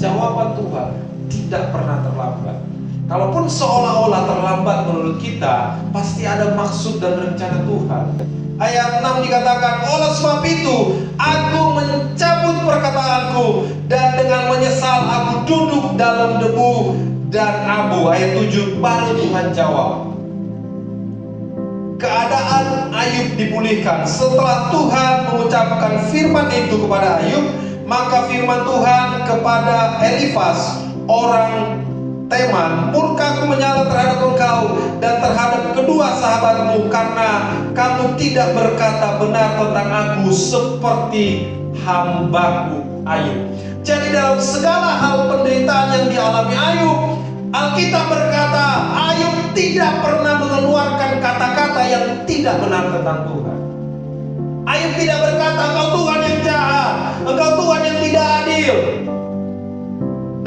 jawaban Tuhan tidak pernah terlambat. Kalaupun seolah-olah terlambat menurut kita, pasti ada maksud dan rencana Tuhan. Ayat 6 dikatakan, oleh sebab itu aku mencabut perkataanku, dan dengan menyesal aku duduk dalam debu dan abu. Ayat 7, baru Tuhan jawab. Keadaan Ayub dipulihkan. Setelah Tuhan mengucapkan firman itu kepada Ayub, maka firman Tuhan kepada Elifas orang Teman, murkaku menyala terhadap engkau dan terhadap kedua sahabatmu, karena kamu tidak berkata benar tentang aku seperti hambaku Ayub. Jadi dalam segala hal penderitaan yang dialami Ayub, Alkitab berkata Ayub tidak pernah mengeluarkan kata-kata yang tidak benar tentang Tuhan. Ayub tidak berkata engkau Tuhan yang jahat, engkau Tuhan yang tidak adil.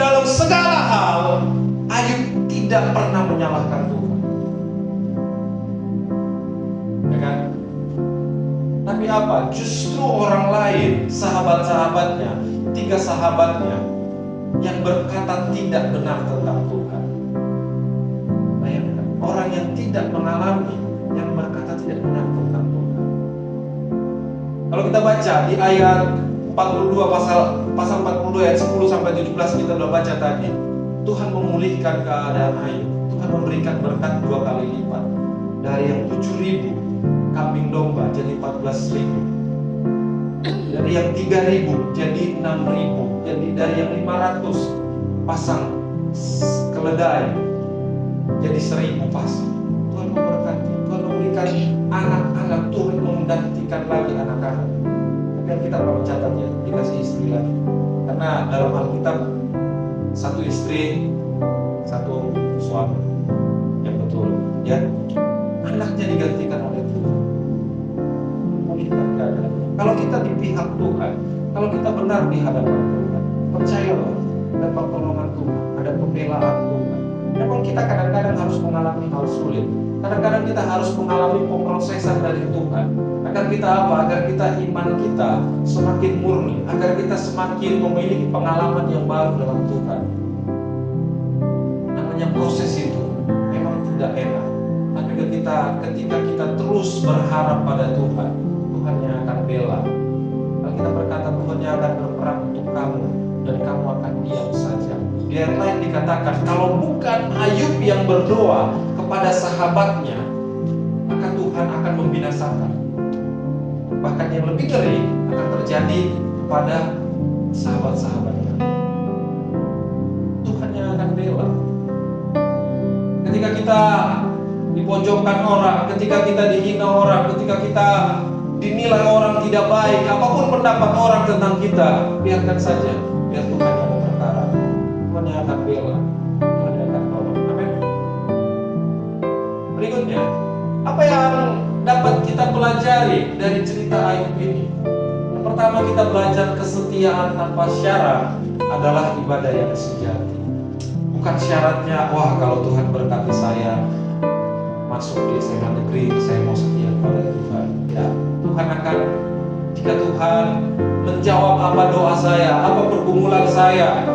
Dalam segala hal Ayub tidak pernah menyalahkan Tuhan, ya kan? Tapi apa? Justru orang lain, sahabat-sahabatnya, 3 sahabatnya, yang berkata tidak benar tentang Tuhan. Bayangkan, orang yang tidak mengalami, yang berkata tidak benar tentang Tuhan. Kalau kita baca di ayat 42, pasal 42 ayat 10 sampai 17 kita sudah baca tadi. Tuhan memulihkan keadaan Ayub. Tuhan memberikan berkat 2 kali lipat. Dari yang 7.000 kambing domba jadi 14.000. Dari yang 3.000 jadi 6.000. Jadi dari yang 500 pasang keledai jadi 1.000 pasang. Tuhan memberkati. Tuhan memberikan anak-anak. Tuhan menggantikan lagi anak-anak. Tapi kita perlu catatnya, dikasih istri lagi. Karena dalam Alkitab 1 istri, 1 suami. Yang betul, ya. Anaknya digantikan oleh Tuhan. Kalau kita di pihak Tuhan, kalau kita benar di hadapan Tuhan, percayalah ada pertolongan Tuhan, ada pembelaan Tuhan. Memang kita kadang-kadang harus mengalami hal sulit. Kadang-kadang kita harus mengalami pemrosesan dari Tuhan. Agar kita apa? Agar kita iman kita semakin murni, agar kita semakin memiliki pengalaman yang baru dalam Tuhan. Namanya proses itu memang tidak enak. Tapi ketika kita terus berharap pada Tuhan, Tuhan yang akan bela. Kalau kita berkata Tuhan yang akan berperang untuk kamu, dan kamu akan diam saja. Di ayat lain dikatakan, kalau bukan Ayub yang berdoa kepada sahabatnya, maka Tuhan akan membinasakan. Bahkan yang lebih ngeri akan terjadi kepada sahabat-sahabatnya. Tuhan yang akan bela. Ketika kita dipojokkan orang, ketika kita dihina orang, ketika kita dinilai orang tidak baik, apapun pendapat orang tentang kita, biarkan saja. Biar Tuhan yang berperkara. Tuhan yang akan bela. Tuhan yang akan tolong. Amin. Berikutnya, apa yang dapat kita pelajari dari cerita Ayub ini? Yang pertama, kita belajar kesetiaan tanpa syarat adalah ibadah yang sejati. Bukan syaratnya, wah kalau Tuhan berkati saya masuk di SMA negeri, saya mau setia kepada Tuhan. Ya, Tuhan akan, jika Tuhan menjawab apa doa saya, apa pergumulan saya,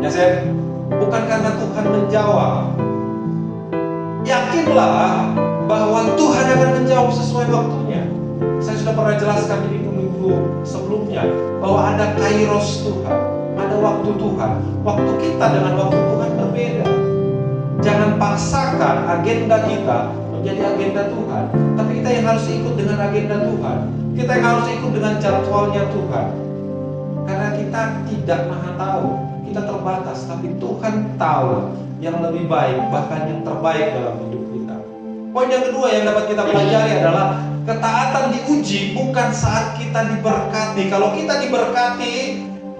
ya saya, bukan karena Tuhan menjawab. Yakinlah bahwa Tuhan akan menjawab sesuai waktunya. Saya sudah pernah jelaskan di minggu-minggu sebelumnya bahwa ada kairos Tuhan, ada waktu Tuhan. Waktu kita dengan waktu Tuhan berbeda. Jangan paksakan agenda kita menjadi agenda Tuhan, tapi kita yang harus ikut dengan agenda Tuhan. Kita yang harus ikut dengan jadwalnya Tuhan. Karena kita tidak maha tahu, kita terbatas, tapi Tuhan tahu yang lebih baik, bahkan yang terbaik dalam hidup kita. Poin yang kedua yang dapat kita pelajari adalah ketaatan diuji bukan saat kita diberkati. Kalau kita diberkati,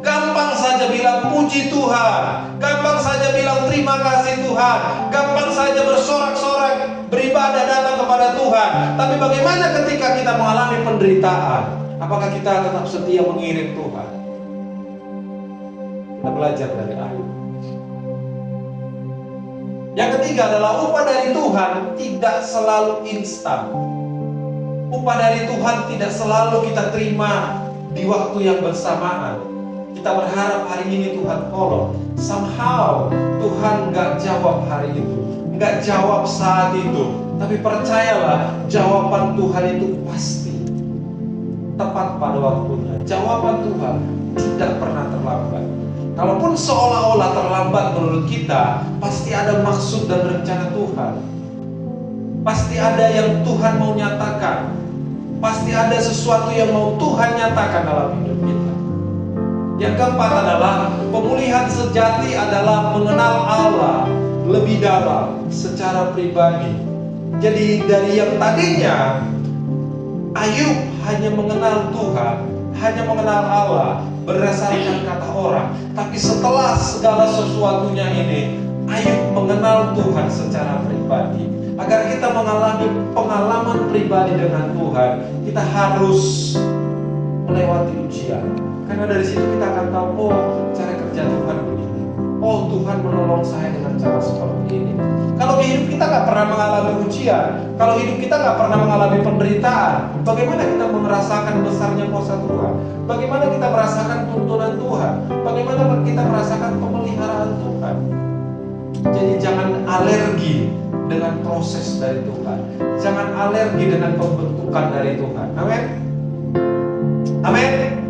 gampang saja bilang puji Tuhan, gampang saja bilang terima kasih Tuhan, gampang saja bersorak-sorak, beribadah datang kepada Tuhan. Tapi bagaimana ketika kita mengalami penderitaan? Apakah kita tetap setia mengiring Tuhan? Kita belajar dari Ayub. Yang ketiga adalah upah dari Tuhan tidak selalu instan. Upah dari Tuhan tidak selalu kita terima di waktu yang bersamaan. Kita kita berharap hari ini Tuhan tolong. Somehow Tuhan gak jawab hari itu, gak jawab saat itu. Tapi percayalah, jawaban Tuhan itu pasti tepat pada waktunya. Jawaban Tuhan tidak pernah terlambat. Kalaupun seolah-olah terlambat menurut kita, pasti ada maksud dan rencana Tuhan. Pasti ada yang Tuhan mau nyatakan. Pasti ada sesuatu yang mau Tuhan nyatakan dalam hidup kita. Yang keempat adalah pemulihan sejati adalah mengenal Allah lebih dalam secara pribadi. Jadi dari yang tadinya Ayub hanya mengenal Tuhan, hanya mengenal Allah berdasarkan kata orang, tapi setelah segala sesuatunya ini, Ayub mengenal Tuhan secara pribadi. Agar kita mengalami pengalaman pribadi dengan Tuhan, kita harus melewati ujian. Karena dari situ kita akan tahu, oh, cara kerja Tuhan begini. Oh, Tuhan menolong saya dengan cara seperti ini. Kalau hidup kita nggak pernah mengalami ujian, kalau hidup kita nggak pernah mengalami penderitaan, bagaimana kita merasakan besarnya kuasa Tuhan? Bagaimana kita merasakan tuntunan Tuhan? Bagaimana kita merasakan pemeliharaan Tuhan? Jadi jangan alergi dengan proses dari Tuhan. Jangan alergi dengan pembentukan dari Tuhan. Amin. Amin.